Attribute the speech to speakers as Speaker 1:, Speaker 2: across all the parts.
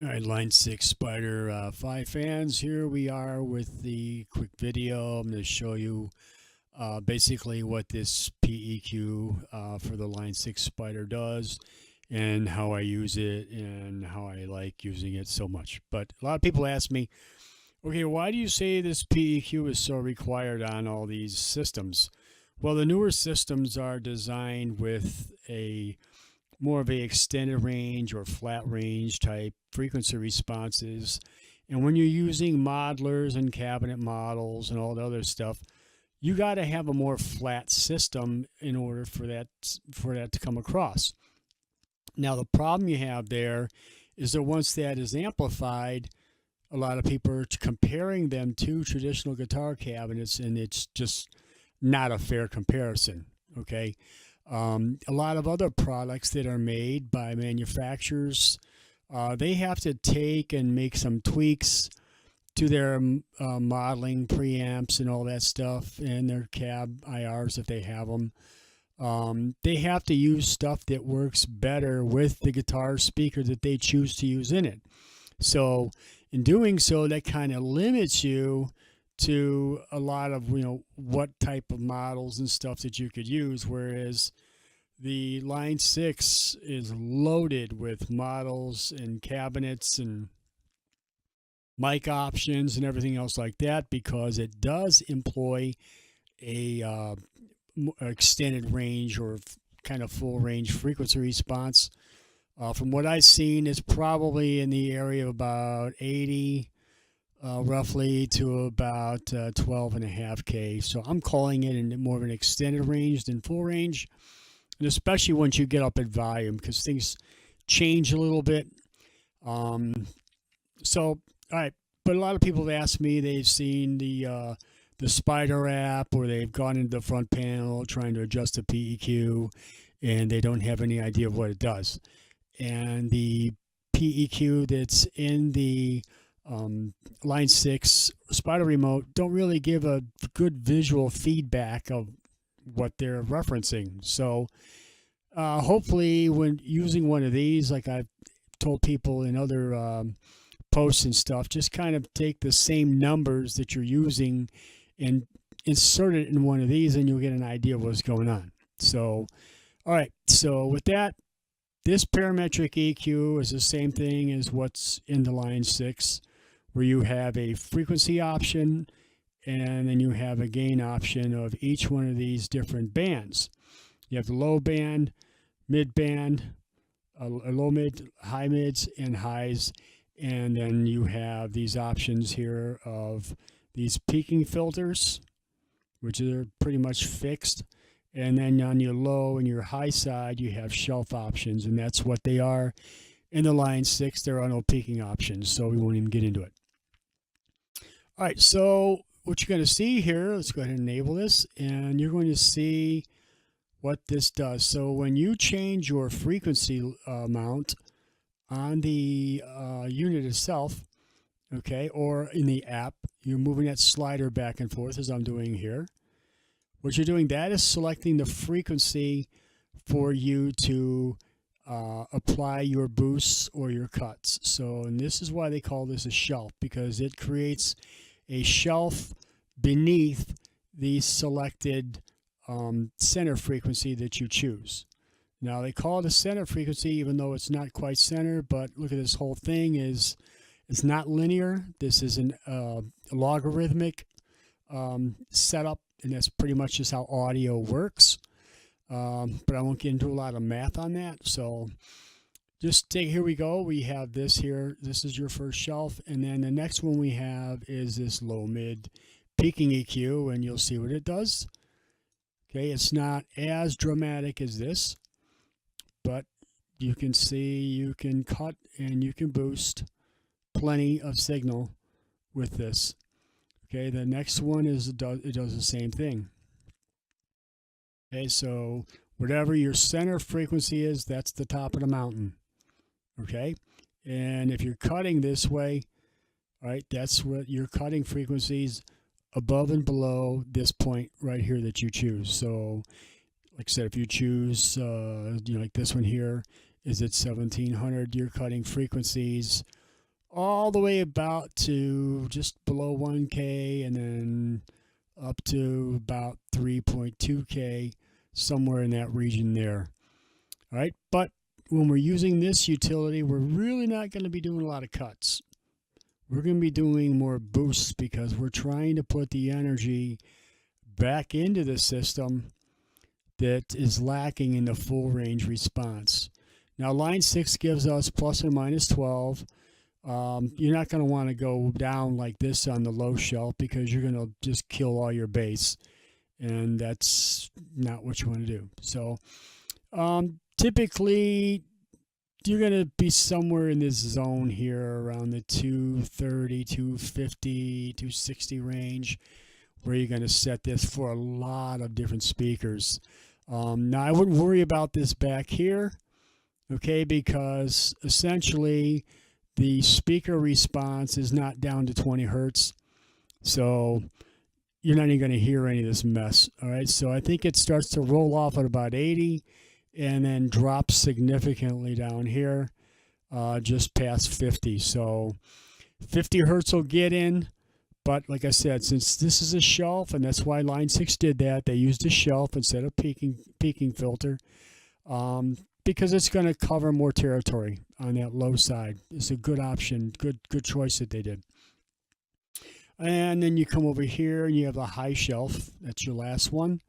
Speaker 1: All right, Line 6 Spider 5 fans, here we are with the quick video. I'm going to show you basically what this PEQ for the Line 6 Spider does and how I use it and how I like using it so much. But a lot of people ask me, okay, why do you say this PEQ is so required on all these systems? Well, the newer systems are designed with a more of a extended range or flat range type frequency responses. And when you're using modelers and cabinet models and all the other stuff, you got to have a more flat system in order for that to come across. Now the problem you have there is that once that is amplified, a lot of people are comparing them to traditional guitar cabinets, and it's just not a fair comparison. Okay, a lot of other products that are made by manufacturers, they have to take and make some tweaks to their modeling preamps and all that stuff, and their cab IRs if they have them. They have to use stuff that works better with the guitar speaker that they choose to use in it. So in doing so, that kind of limits you to a lot of what type of models and stuff that you could use, whereas the Line 6 is loaded with models and cabinets and mic options and everything else like that, because it does employ a extended range or kind of full range frequency response. From what I've seen, it's probably in the area of about 80 roughly to about 12.5K. So I'm calling it in more of an extended range than full range, and especially once you get up at volume, because things change a little bit. So, all right, but a lot of people have asked me, they've seen the Spider app, or they've gone into the front panel trying to adjust the PEQ, and they don't have any idea of what it does. And the PEQ that's in the Line 6 Spider remote don't really give a good visual feedback of what they're referencing. So hopefully when using one of these, like I've told people in other posts and stuff, just kind of take the same numbers that you're using and insert it in one of these, and you'll get an idea of what's going on. So, all right, so with that, this parametric EQ is the same thing as what's in the Line 6, where you have a frequency option and then you have a gain option of each one of these different bands. You have the low band, mid band, a low mid, high mids, and highs, and then you have these options here of these peaking filters, which are pretty much fixed. And then on your low and your high side, you have shelf options, and that's what they are in the Line 6. There are no peaking options, so we won't even get into it. All right, so what you're going to see here, let's go ahead and enable this, and you're going to see what this does. So when you change your frequency amount on the unit itself, okay, or in the app, you're moving that slider back and forth as I'm doing here. What you're doing, that is selecting the frequency for you to apply your boosts or your cuts. So, and this is why they call this a shelf, because it creates a shelf beneath the selected center frequency that you choose. Now they call it a center frequency, even though it's not quite center, but look at this whole thing is, it's not linear. This is a logarithmic setup, and that's pretty much just how audio works. But I won't get into a lot of math on that. So just here we go. We have this here. This is your first shelf. And then the next one we have is this low mid peaking EQ, and you'll see what it does. Okay, it's not as dramatic as this, but you can see you can cut and you can boost plenty of signal with this. Okay, the next one is it does the same thing. Okay, so whatever your center frequency is, that's the top of the mountain. Okay, and if you're cutting this way, all right, that's what your cutting frequencies above and below this point right here that you choose. So like I said, if you choose like this one here is at 1700, you're cutting frequencies all the way about to just below 1K, and then up to about 3.2K, somewhere in that region there. All right, but when we're using this utility, we're really not going to be doing a lot of cuts. We're going to be doing more boosts because we're trying to put the energy back into the system that is lacking in the full range response. Now, line 6 gives us plus or minus 12. You're not going to want to go down like this on the low shelf because you're going to just kill all your bass, and that's not what you want to do. So typically you're going to be somewhere in this zone here around the 230, 250, 260 range, where you're going to set this for a lot of different speakers. Now, I wouldn't worry about this back here, okay, because essentially the speaker response is not down to 20 hertz, so you're not even going to hear any of this mess. All right, so I think it starts to roll off at about 80 and then drops significantly down here just past 50. So 50 hertz will get in, but like I said, since this is a shelf, and that's why line 6 did that, they used a shelf instead of peaking filter, because it's going to cover more territory on that low side. It's a good option, good choice that they did. And then you come over here and you have the high shelf. That's your last one,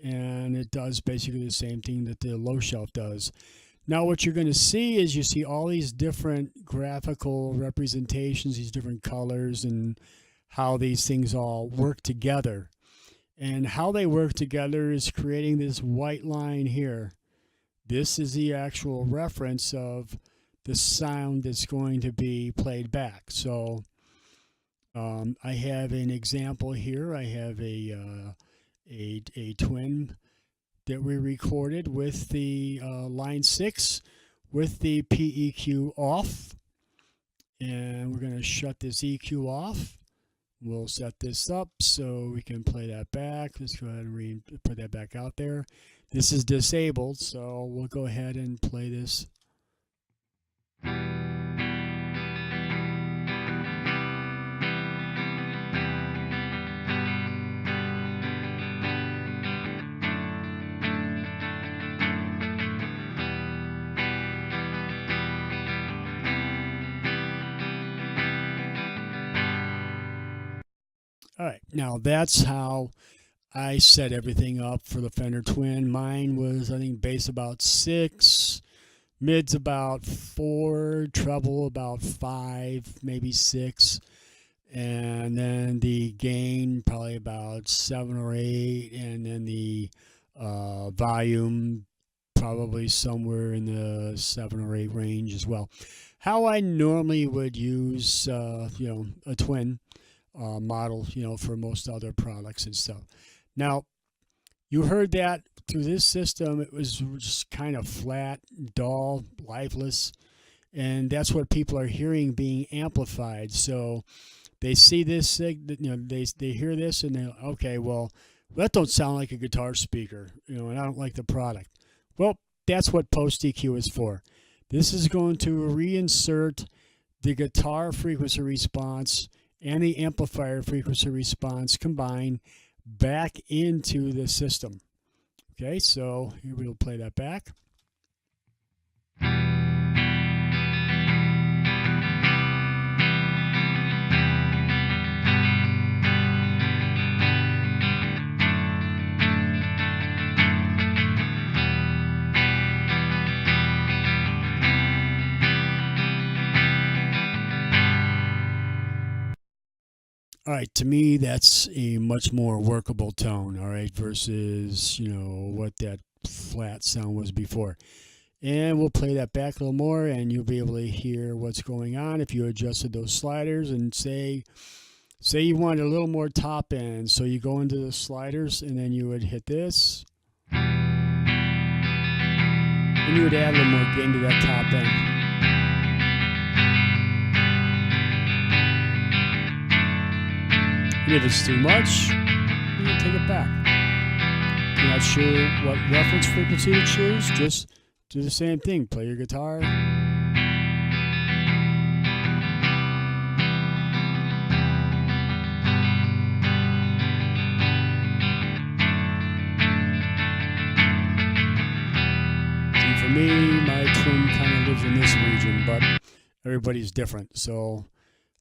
Speaker 1: and it does basically the same thing that the low shelf does. Now what you're going to see is you see all these different graphical representations, these different colors, and how these things all work together. And how they work together is creating this white line here. This is the actual reference of the sound that's going to be played back. So I have an example here. I have a twin that we recorded with the line 6 with the PEQ off, and we're going to shut this EQ off. We'll set this up so we can play that back. Let's go ahead and put that back out there. This is disabled, so we'll go ahead and play this. All right, now that's how I set everything up for the Fender Twin. Mine was, I think, bass about 6, mids about 4, treble about 5, maybe 6, and then the gain probably about 7 or 8, and then the volume probably somewhere in the 7 or 8 range as well. How I normally would use, a twin model, for most other products and stuff. Now, you heard that through this system, it was just kind of flat, dull, lifeless, and that's what people are hearing being amplified. So they see this, they hear this, and they're, okay, well, that don't sound like a guitar speaker, and I don't like the product. Well, that's what Post EQ is for. This is going to reinsert the guitar frequency response and the amplifier frequency response combined back into the system. Okay, so here we'll play that back. All right, to me, that's a much more workable tone, all right, versus, what that flat sound was before. And we'll play that back a little more, and you'll be able to hear what's going on if you adjusted those sliders. And say you wanted a little more top end, so you go into the sliders, and then you would hit this. And you would add a little more gain to that top end. And if it's too much, you can take it back. If you're not sure what reference frequency to choose, just do the same thing. Play your guitar. for me, my twin kind of lives in this region, but everybody's different. So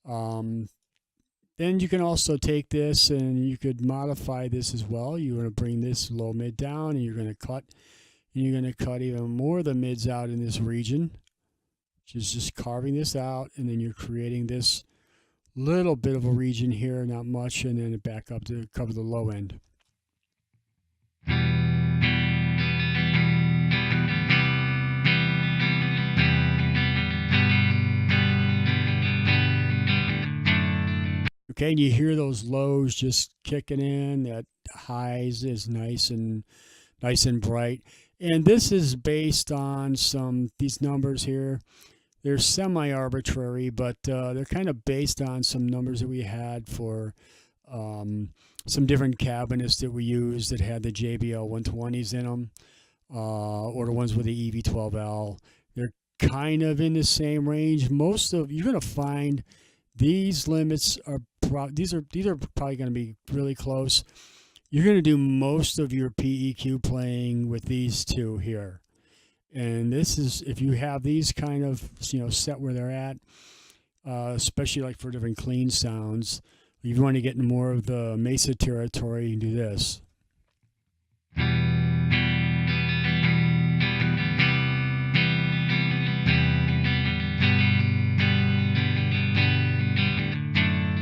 Speaker 1: then you can also take this and you could modify this as well. You're going to bring this low mid down, and you're going to cut even more of the mids out in this region, which is just carving this out, and then you're creating this little bit of a region here, not much, and then back up to cover the low end. Okay, and you hear those lows just kicking in. That highs is nice and bright. And this is based on these numbers here. They're semi-arbitrary, but they're kind of based on some numbers that we had for some different cabinets that we used that had the JBL 120s in them, or the ones with the EV12L. They're kind of in the same range. You're going to find these limits are these are probably going to be really close. You're going to do most of your PEQ playing with these two here. And this is, if you have these kind of, set where they're at, especially like for different clean sounds, if you want to get into more of the mesa territory, you can do this.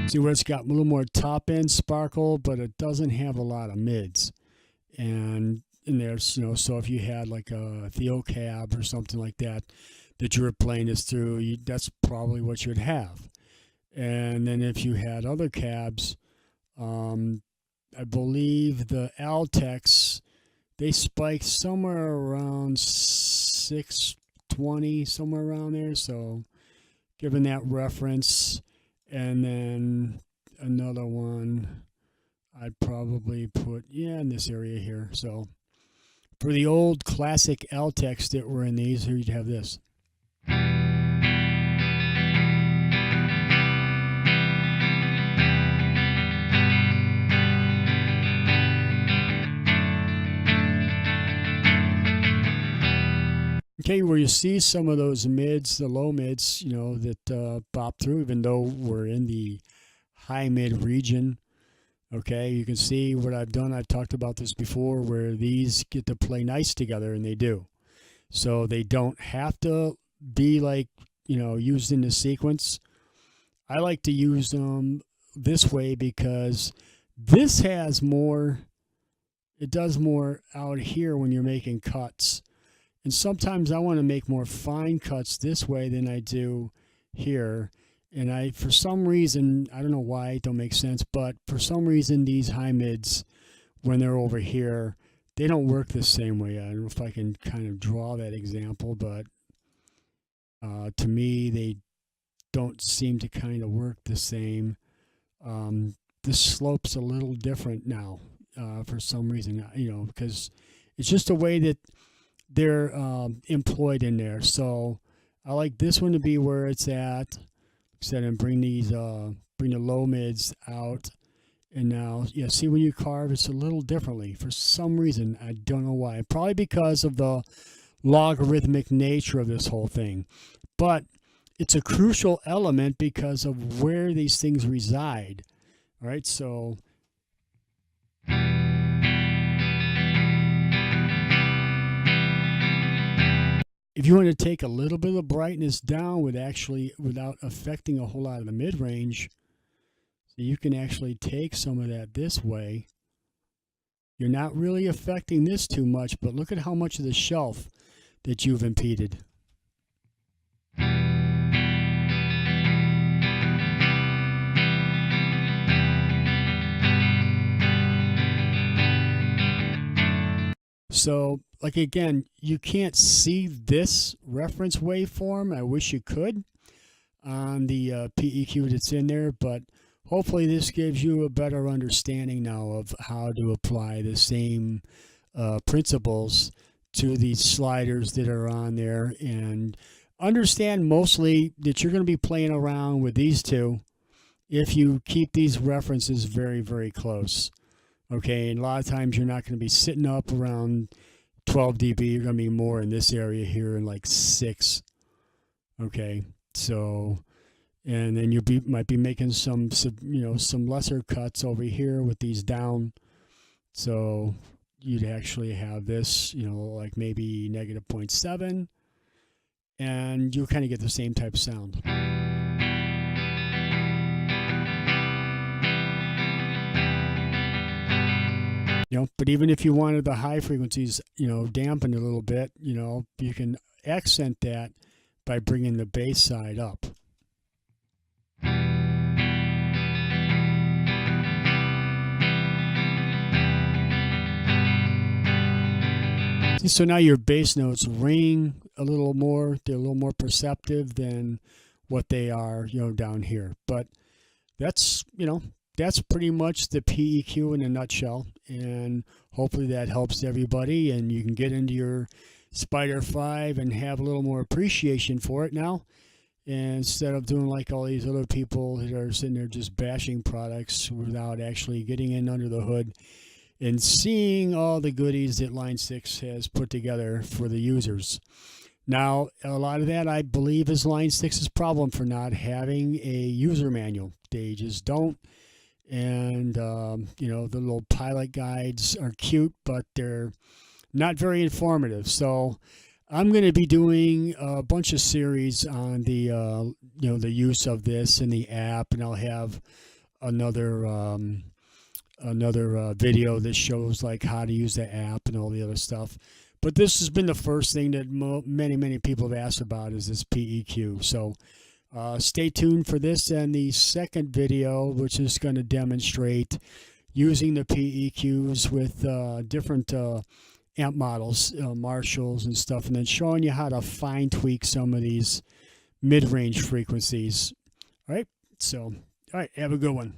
Speaker 1: See where it's got a little more top end sparkle, but it doesn't have a lot of mids. And there's, so if you had like a Theo cab or something like that you were playing this through, that's probably what you'd have. And then if you had other cabs, I believe the Altex, they spike somewhere around 620, somewhere around there. So given that reference, and then another one I'd probably put, in this area here. So for the old classic Altex that were in these, here you'd have this. Okay, where you see some of those mids, the low mids, that pop through, even though we're in the high mid region. Okay, you can see what I've done. I've talked about this before, where these get to play nice together, and they do. So they don't have to be like, used in the sequence. I like to use them this way because this has more, it does more out here when you're making cuts. And sometimes I want to make more fine cuts this way than I do here. And for some reason, I don't know why, it don't make sense, but for some reason these high mids, when they're over here, they don't work the same way. I don't know if I can kind of draw that example, but to me, they don't seem to kind of work the same. This slope's a little different now for some reason, because it's just a way that they're employed in there. So I like this one to be where it's at, and bring these bring the low mids out. And now, see when you carve, it's a little differently for some reason. I don't know why. Probably because of the logarithmic nature of this whole thing. But it's a crucial element because of where these things reside. All right, so if you want to take a little bit of the brightness down without affecting a whole lot of the mid-range, so you can actually take some of that this way. You're not really affecting this too much, but look at how much of the shelf that you've impeded. So, like again, you can't see this reference waveform. I wish you could on the PEQ that's in there, but hopefully this gives you a better understanding now of how to apply the same principles to these sliders that are on there, and understand mostly that you're going to be playing around with these two if you keep these references very, very close. Okay, and a lot of times you're not going to be sitting up around 12 dB. You're going to be more in this area here in like 6. Okay, so, and then you might be making some lesser cuts over here with these down. So you'd actually have this, like maybe -0.7, and you kind of get the same type of sound. But even if you wanted the high frequencies, dampened a little bit, you can accent that by bringing the bass side up. So now your bass notes ring a little more. They're a little more perceptive than what they are, down here. But that's, that's pretty much the PEQ in a nutshell. And hopefully that helps everybody, and you can get into your Spider 5 and have a little more appreciation for it now, instead of doing like all these other people that are sitting there just bashing products without actually getting in under the hood and seeing all the goodies that Line 6 has put together for the users. Now, a lot of that, I believe, is Line 6's problem for not having a user manual. They just don't. And, the little pilot guides are cute, but they're not very informative. So I'm going to be doing a bunch of series on the, the use of this in the app, and I'll have another video that shows like how to use the app and all the other stuff. But this has been the first thing that many people have asked about, is this PEQ. So stay tuned for this and the second video, which is going to demonstrate using the PEQs with different amp models, Marshalls and stuff, and then showing you how to fine tweak some of these mid-range frequencies. All right, so, all right, have a good one.